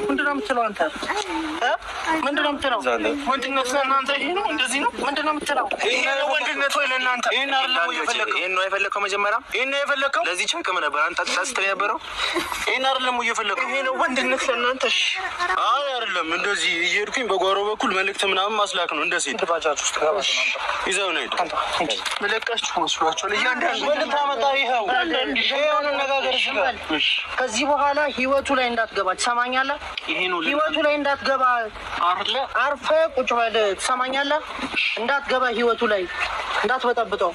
ምንድን ነው የምትለው አንተ? ምንድን ነው የምትለው? ወንድነት ለእናንተ ይሄ ነው? እንደዚህ ነው? ምንድን ነው የምትለው? ይሄ ነው ወንድነት ወይ ለእናንተ? ይሄን አይደለም እየፈለከው? ይሄን ነው የፈለከው? መጀመሪያ ይሄን ነው የፈለከው? ለዚህ ቸክም ነበር አንተ ታስተው የነበረው። ይሄን አይደለም እየፈለከው? ይሄ ነው ወንድነት ለእናንተ? አይ አይደለም። እንደዚህ እየሄድኩኝ በጓሮ በኩል መልእክት ምናምን ማስላክ ነው። እንደዚህ ተባጫችሁ ውስጥ ጋር ይዘው ነው ሄዱ። መለቃችሁ መስሏችኋል? እያንዳንዱ ወንድ ታመጣ ይሄው ይሄውን ነጋገር ይችላል። ከዚህ በኋላ ህይወቱ ላይ እንዳትገባ ትሰማኛለህ? ይሄ ነው ህይወቱ ላይ እንዳትገባ አይደለ? አርፈህ ቁጭ በል ትሰማኛለህ? እንዳትገባ ህይወቱ ላይ እንዳትበጠብጠው።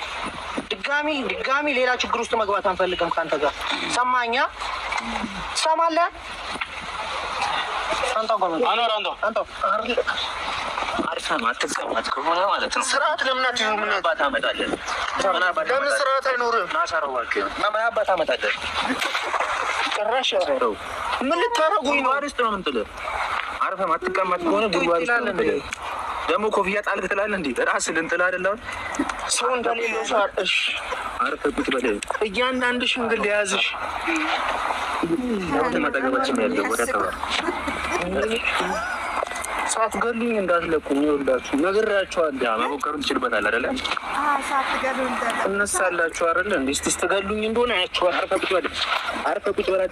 ድጋሚ ሌላ ችግር ውስጥ መግባት አንፈልግም ካንተ ጋር ሰማኛ? ትሰማለህ? አንተ አትቀማት ከሆነ ማለት ነው። ስርዓት ለምን አትይዙም? ምን አባት አመጣለህ? ለምን ስርዓት አይኖርም? ምን አባት አመጣለህ? ጭራሽ ያረው ምን ልታረጉኝ ነው? አሪስት ነው የምትለው። አርፈህ አትቀማት ከሆነ ጉድጓድ ትላለህ። ደግሞ ኮፍያ ጣልክ ትላለህ። እንዴ ራስህ እንጥላ አይደለም ሰው እንደሌለው ሳርሽ አርፈህ ቁጭ በል። እያንዳንድሽ እንግዲህ ያዝሽ ተመጣጣኝ ያለው ወደ ተባለ ሳትገሉኝ እንዳትለቁኝ ይወላችሁ ነግራችኋለሁ። ያ መሞከሩን ትችልበታለህ አይደለ? ሳትገሉኝ እነሳላችሁ አይደለ? እንዴ እስቲ ስትገሉኝ እንደሆነ አያችኋል። አርፈህ ቁጭ በል። አርፈህ ቁጭ በል።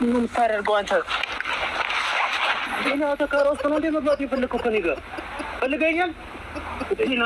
ምን የምታደርገው አንተ? ዜና ተከራውስ ነው እንደ መግባት የፈለከው ከኔ ጋር ፈልገኛል። ዜና